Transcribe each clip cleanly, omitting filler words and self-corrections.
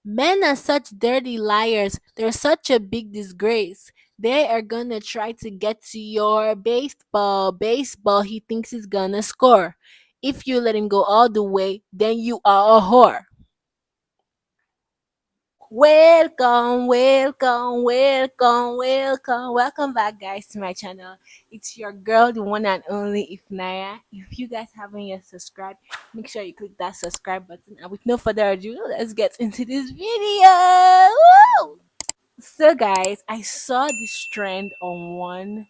Men are such dirty liars. They're such a big disgrace. They are gonna try to get to your baseball. Baseball, he thinks he's gonna score. If you let him go all the way, then you are a whore. Welcome, welcome, welcome, welcome. Welcome back, guys, to my channel. It's your girl, the one and only Ifnaya. If you guys haven't yet subscribed, make sure you click that subscribe button. And with no further ado, let's get into this video. Woo! So, guys, I saw this trend on one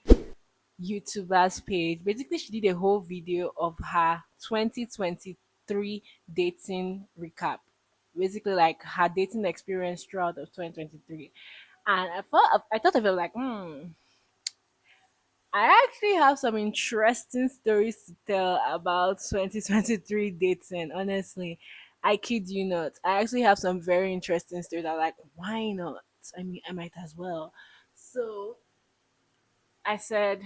YouTuber's page. Basically, she did a whole video of her 2023 dating recap. Basically, like her dating experience throughout of 2023. And I thought of it like, I actually have some interesting stories to tell about 2023 dating. Honestly, I kid you not. I actually have some very interesting stories. I'm like, why not? I mean, I might as well. So I said,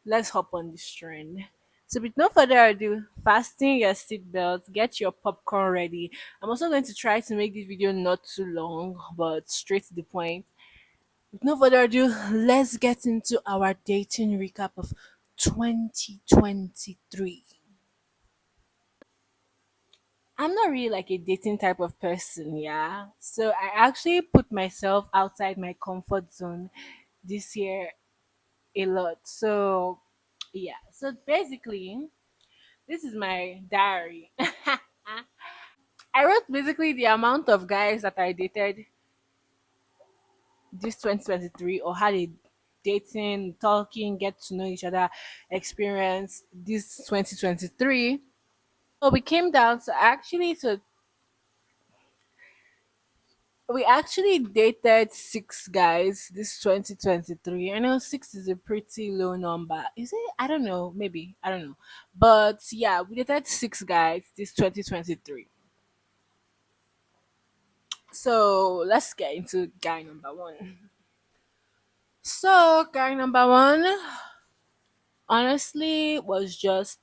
let's hop on this trend. So, with no further ado, fasten your seatbelts, get your popcorn ready. I'm also going to try to make this video not too long, but straight to the point. With no further ado, let's get into our dating recap of 2023. I'm not really like a dating type of person, yeah. So I actually put myself outside my comfort zone this year a lot. So yeah. So basically, this is my diary. I wrote basically the amount of guys that I dated this 2023 or had a dating, talking, get to know each other experience this 2023. So we came down to we actually dated six guys this 2023. I know six is a pretty low number. Is it? I don't know. Maybe. I don't know. But yeah, we dated six guys this 2023. So let's get into guy number one. So guy number one, honestly, was just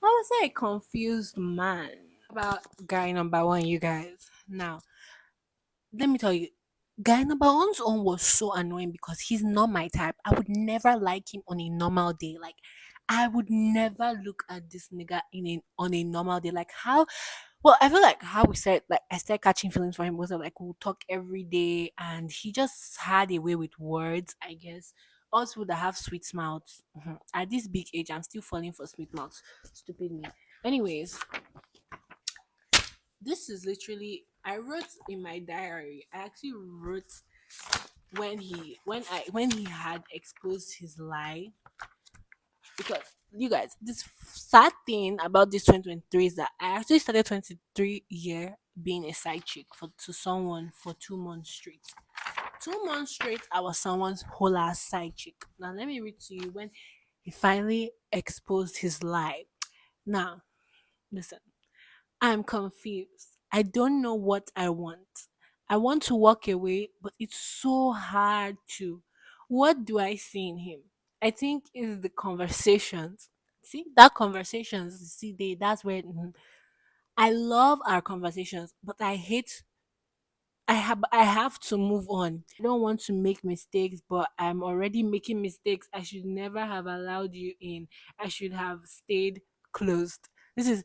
I would say a confused man. About guy number one, you guys. Now, let me tell you, guy number one's own was so annoying because he's not my type. I would never like him on a normal day. Like, I would never look at this nigga on a normal day. Like how well, I feel like how we said, like I started catching feelings for him was like we'll talk every day, and he just had a way with words. I guess us would have sweet mouths. Mhm. At this big age, I'm still falling for sweet mouths. Stupid me. Anyways, this is literally I wrote in my diary. I actually wrote when he had exposed his lie, because you guys, this sad thing about this 2023 is that I actually started 23 year being a side chick for to someone for 2 months straight. 2 months straight, I was someone's whole ass side chick. Now let me read to you when he finally exposed his lie. Now, listen. I'm confused. I don't know what I want. I want to walk away, but it's so hard to. What do I see in him? I think is the conversations. See that conversations. See, that's where I love our conversations, but I hate. I have to move on. I don't want to make mistakes, but I'm already making mistakes. I should never have allowed you in. I should have stayed closed. This is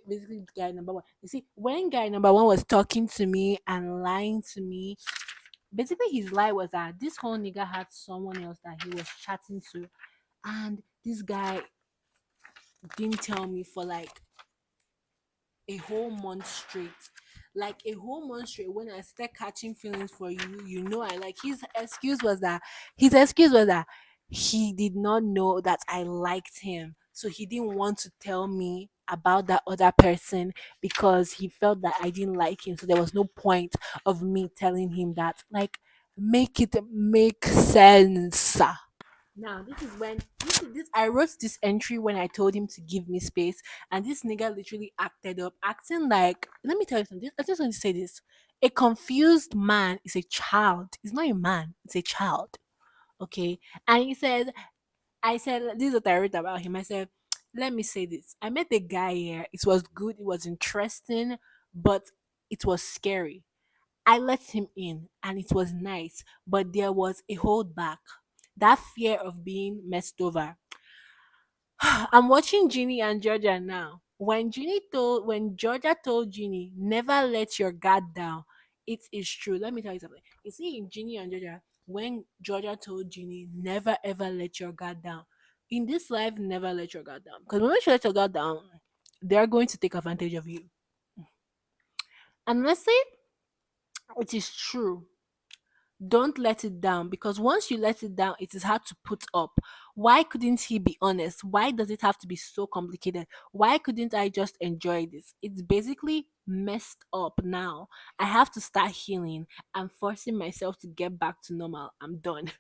basically guy number one. You see, when guy number one was talking to me and lying to me, basically his lie was that this whole nigga had someone else that he was chatting to, and this guy didn't tell me for like a whole month straight. Like a whole month straight when I start catching feelings for you, you know I like his excuse was that he did not know that I liked him. So he didn't want to tell me about that other person because he felt that I didn't like him. So there was no point of me telling him that. Like make it make sense. Now, this is when this I wrote this entry when I told him to give me space, and this nigga literally acted up, acting like let me tell you something. I just want to say this. A confused man is a child. It's not a man, it's a child. Okay. And he said, I said, this is what I wrote about him. I said, let me say this. I met the guy here. It was good, it was interesting, but it was scary. I let him in and it was nice, but there was a hold back. That fear of being messed over. I'm watching Ginny and Georgia now. When Georgia told Ginny, never let your guard down, it is true. Let me tell you something. You see in Ginny and Georgia, when Georgia told Ginny, never ever let your guard down. In this life, never let your guard down. Because when you let your guard down, they're going to take advantage of you. And let's say it is true. Don't let it down, because once you let it down, it is hard to put up. Why couldn't he be honest? Why does it have to be so complicated? Why couldn't I just enjoy this? It's basically messed up now. I have to start healing. I'm forcing myself to get back to normal. I'm done.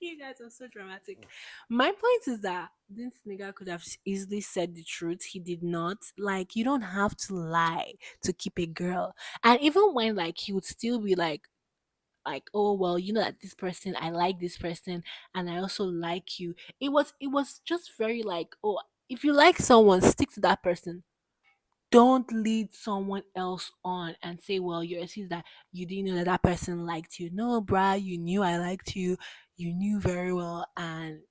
You guys are so dramatic. My point is that this nigga could have easily said the truth. He did not. Like, you don't have to lie to keep a girl. And even when, like, he would still be like, oh well, you know that this person, I like this person and I also like you. It was just very like, oh, if you like someone, stick to that person. Don't lead someone else on and say, well, your excuse that you didn't know that that person liked you. No, bruh, you knew I liked you. You knew very well, and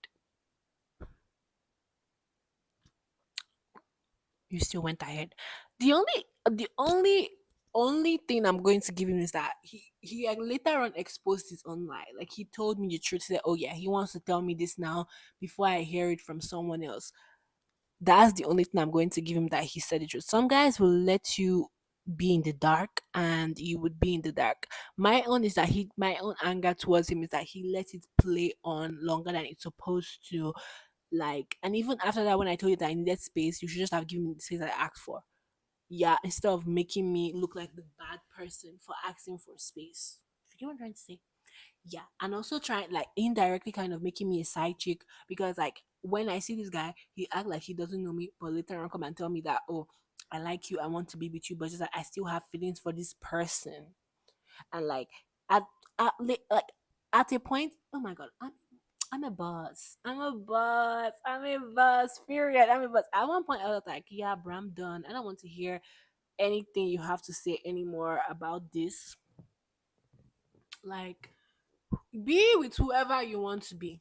you still went ahead. The only thing I'm going to give him is that he like, later on exposed his own lie. Like, he told me the truth. He said, oh yeah, he wants to tell me this now before I hear it from someone else. That's the only thing I'm going to give him, that he said the truth. Some guys will let you be in the dark and you would be in the dark. My own anger towards him is that he let it play on longer than it's supposed to. Like, and even after that, when I told you that I needed space, you should just have given me the space I asked for. Yeah, instead of making me look like the bad person for asking for space. You get what I'm trying to say? Yeah, and also trying, like, indirectly kind of making me a side chick, because like when I see this guy, he act like he doesn't know me, but later on come and tell me that, oh, I like you, I want to be with you, but just like I still have feelings for this person. And like at like at a point, oh my god, I'm a boss. I'm a boss. I'm a boss. Period. I'm a boss. At one point, I was like, yeah, bro, I'm done. I don't want to hear anything you have to say anymore about this. Like, be with whoever you want to be.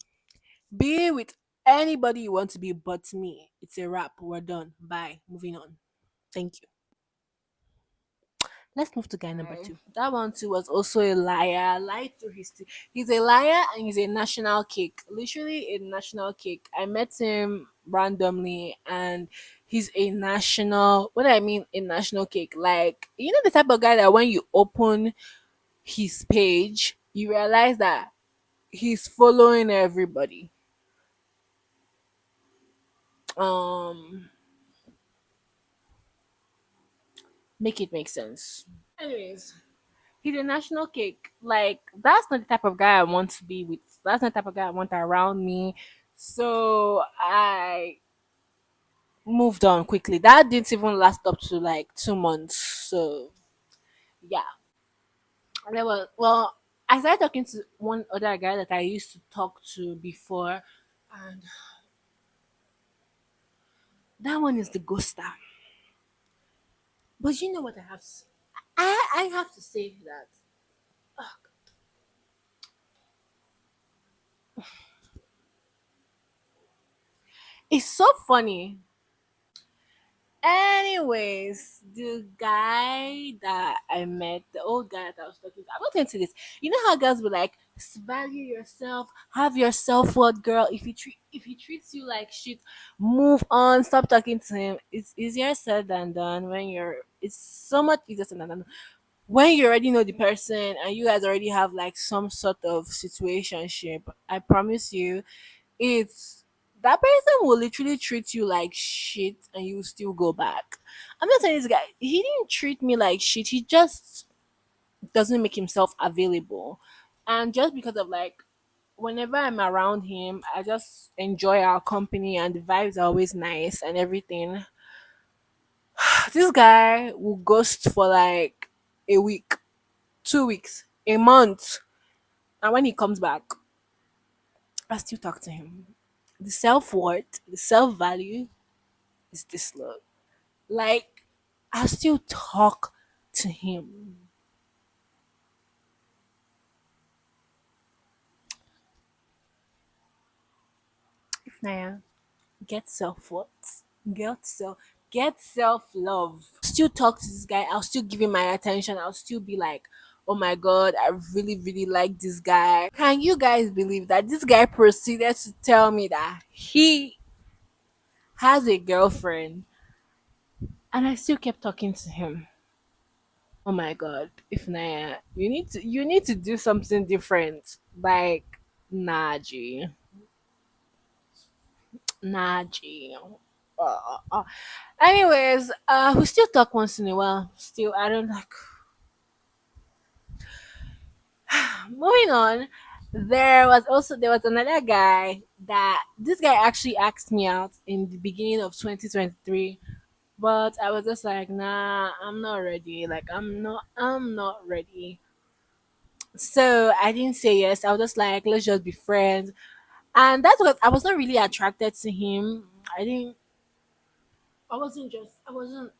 Be with anybody you want to be, but me. It's a wrap. We're done. Bye. Moving on. Thank you. Let's move to guy number Okay. two. That one too was also a liar. Lied to his he's a liar and he's a national cake. Literally a national cake. I met him randomly and he's a national, what I mean a national cake. Like, you know the type of guy that when you open his page, you realize that he's following everybody. Um Make it make sense. Anyways, he's a national cake. Like, that's not the type of guy I want to be with. That's not the type of guy I want around me. So I moved on quickly. That didn't even last up to like 2 months. So yeah. And then, well, I started talking to one other guy that I used to talk to before, and that one is the ghoster. But you know what I have to say? I have to say that it's so funny. Anyways, the guy that I met, the old guy that I was talking to, I'm not into this. You know how girls be like, value yourself, have your self worth, girl. If he treats you like shit, move on, stop talking to him. It's easier said than done when you're. It's so much easier said than done when you already know the person and you guys already have like some sort of situationship. I promise you, it's that person will literally treat you like shit and you will still go back. I'm not saying this guy, he didn't treat me like shit. He just doesn't make himself available. And just because of like whenever I'm around him, I just enjoy our company and the vibes are always nice and everything. This guy will ghost for like a week, 2 weeks, a month. And when he comes back, I still talk to him. The self worth, the self value is this low. Like, I still talk to him. Naya, get self worth. Get self get self love. Still talk to this guy. I'll still give him my attention. I'll still be like, oh my god, I really, really like this guy. Can you guys believe that this guy proceeded to tell me that he has a girlfriend and I still kept talking to him? Oh my god, if Naya, you need to do something different. Like Naji. Naji. Anyways, we still talk once in a while. Still, I don't like. Moving on, there was another guy that this guy actually asked me out in the beginning of 2023, but I was just like, nah, I'm not ready. Like, I'm not ready. So I didn't say yes. I was just like, let's just be friends, and that's because I was not really attracted to him. I didn't. I wasn't just. I wasn't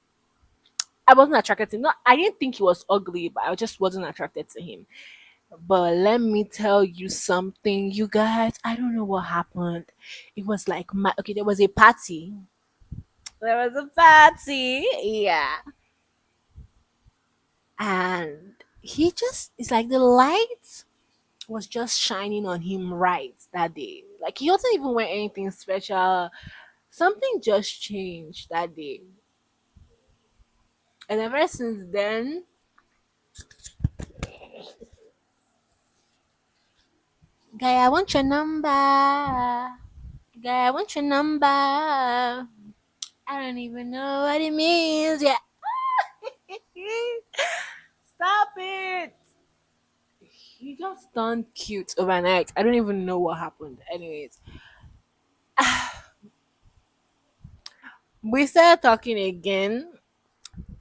attracted to him. Not, I didn't think he was ugly, but I just wasn't attracted to him. But let me tell you something, you guys. I don't know what happened. It was like okay. There was a party. There was a party, yeah, and he just it's like the light was just shining on him right that day. Like he wasn't even wearing anything special. Something just changed that day, and ever since then, guy, I want your number. Guy, I want your number. I don't even know what it means. Yeah. Stop it. He just turned cute overnight. I don't even know what happened. Anyways, we started talking again,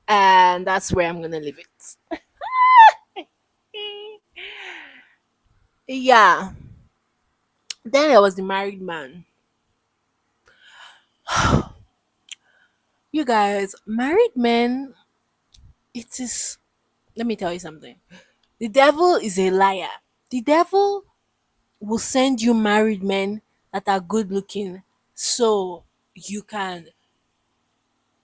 and that's where I'm gonna leave it. Yeah. Then there was the married man. You guys, married men, it is. Let me tell you something. The devil is a liar. The devil will send you married men that are good looking so you can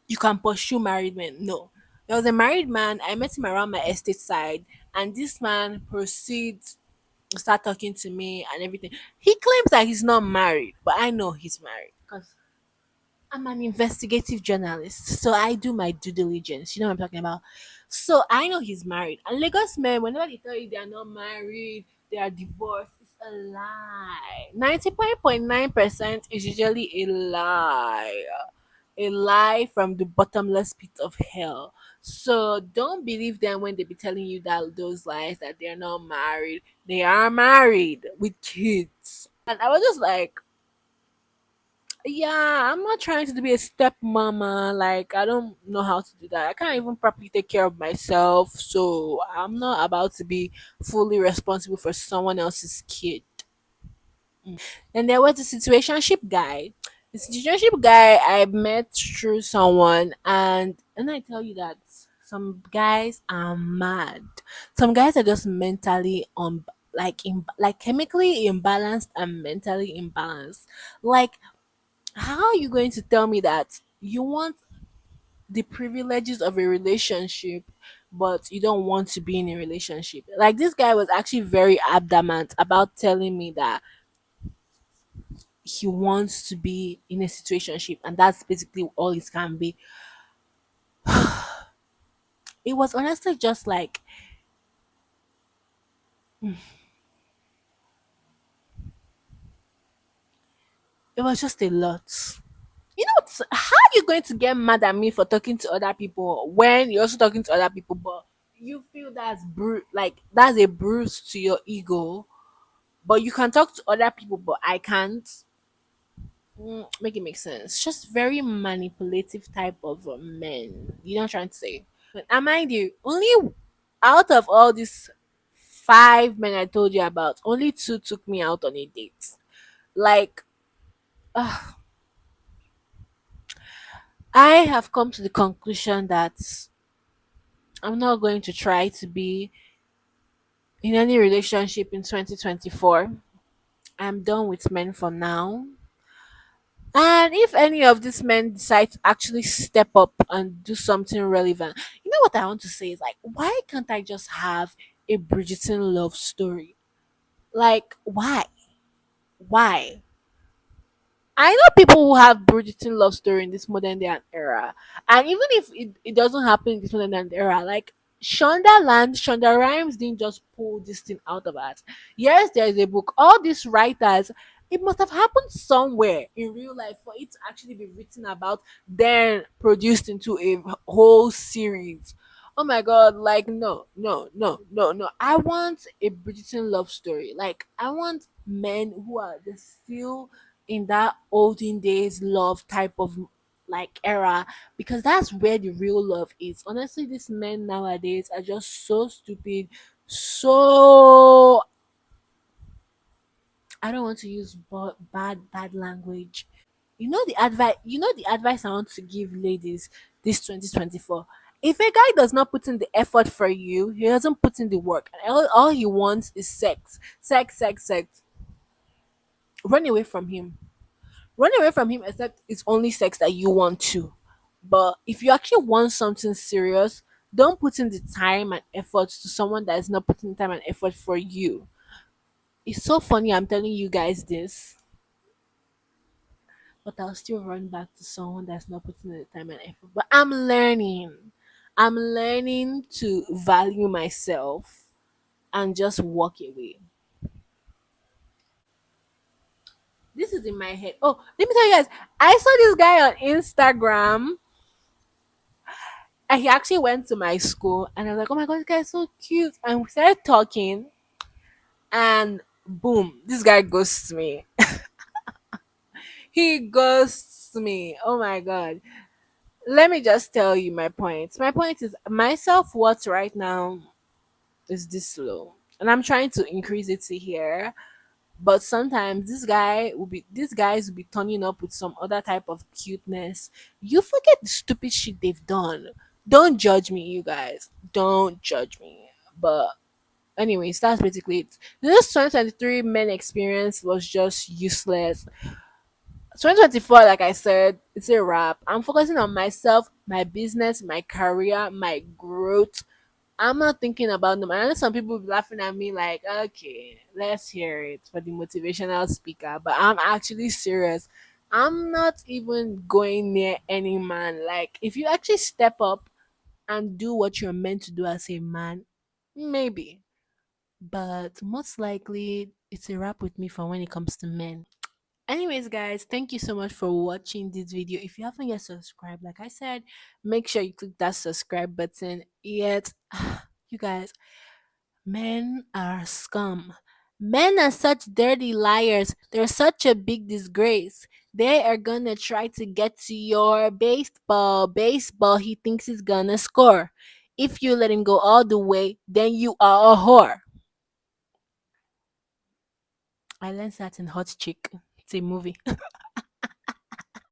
you can pursue married men. No. There was a married man, I met him around my estate side, and this man proceeds to start talking to me and everything. He claims that he's not married, but I know he's married because I'm an investigative journalist, so I do my due diligence. You know what I'm talking about? So I know he's married. And Lagos men, whenever they tell you they are not married, they are divorced, it's a lie. 99.9% is usually a lie. A lie from the bottomless pit of hell. So don't believe them when they be telling you that those lies that they're not married. They are married with kids. And I was just like, yeah, I'm not trying to be a step mama. Like, I don't know how to do that. I can't even properly take care of myself. So I'm not about to be fully responsible for someone else's kid. And there was a situationship guy. The situationship guy I met through someone, and I tell you that some guys are mad. Some guys are just mentally like chemically imbalanced and mentally imbalanced. Like, how are you going to tell me that you want the privileges of a relationship but you don't want to be in a relationship? Like, this guy was actually very adamant about telling me that he wants to be in a situationship and that's basically all it can be. It was honestly just like, it was just a lot. You know how are you going to get mad at me for talking to other people when you're also talking to other people, but you feel like that's a bruise to your ego, but you can talk to other people but I can't. Make it make sense. Just very manipulative type of men. You know what I'm trying to say? And mind you, only out of all these five men I told you about, only two took me out on a date. Like, I have come to the conclusion that I'm not going to try to be in any relationship in 2024. I'm done with men for now. And if any of these men decide to actually step up and do something relevant, you know what I want to say is like, why can't I just have a Bridgerton love story? Like, why? Why? I know people who have Bridgerton love story in this modern day and era, and even if it doesn't happen in this modern day and era, like Shonda Rhimes didn't just pull this thing out of us. Yes, there is a book. All these writers, it must have happened somewhere in real life for it to actually be written about, then produced into a whole series. Oh my god, like no, no, no, no, no. I want a Bridgerton love story. Like I want men who are just still in that olden days love type of like era, because that's where the real love is. Honestly, these men nowadays are just so stupid. So I don't want to use bad language. You know the advice I want to give ladies this 2024. If a guy does not put in the effort for you, he doesn't put in the work, and all he wants is sex, sex, sex, sex. Run away from him. Run away from him, except it's only sex that you want to. But if you actually want something serious, don't put in the time and effort to someone that is not putting time and effort for you. It's so funny I'm telling you guys this, but I'll still run back to someone that's not putting in the time and effort. But I'm learning. I'm learning to value myself and just walk away. This is in my head. Oh, let me tell you guys, I saw this guy on Instagram. And he actually went to my school, and I was like, "Oh my god, this guy is so cute!" And we started talking, and boom, this guy ghosts me. He ghosts me. Oh my god! Let me just tell you my point. My point is my self worth right now is this low, and I'm trying to increase it to here. But sometimes these guys will be turning up with some other type of cuteness. You forget the stupid shit they've done. Don't judge me, you guys. Don't judge me. But anyways, that's basically it. This 2023 men experience was just useless. 2024, like I said, it's a wrap. I'm focusing on myself, my business, my career, my growth. I'm not thinking about them. I know some people be laughing at me like, okay, let's hear it for the motivational speaker. But I'm actually serious. I'm not even going near any man. Like, if you actually step up and do what you're meant to do as a man, maybe. But most likely, it's a wrap with me for when it comes to men. Anyways, guys, thank you so much for watching this video. If you haven't yet subscribed, like I said, make sure you click that subscribe button. Yet, you guys, men are scum. Men are such dirty liars. They're such a big disgrace. They are gonna try to get to your baseball. Baseball, he thinks he's gonna score. If you let him go all the way, then you are a whore. I learned that in Hot Chick. It's a movie.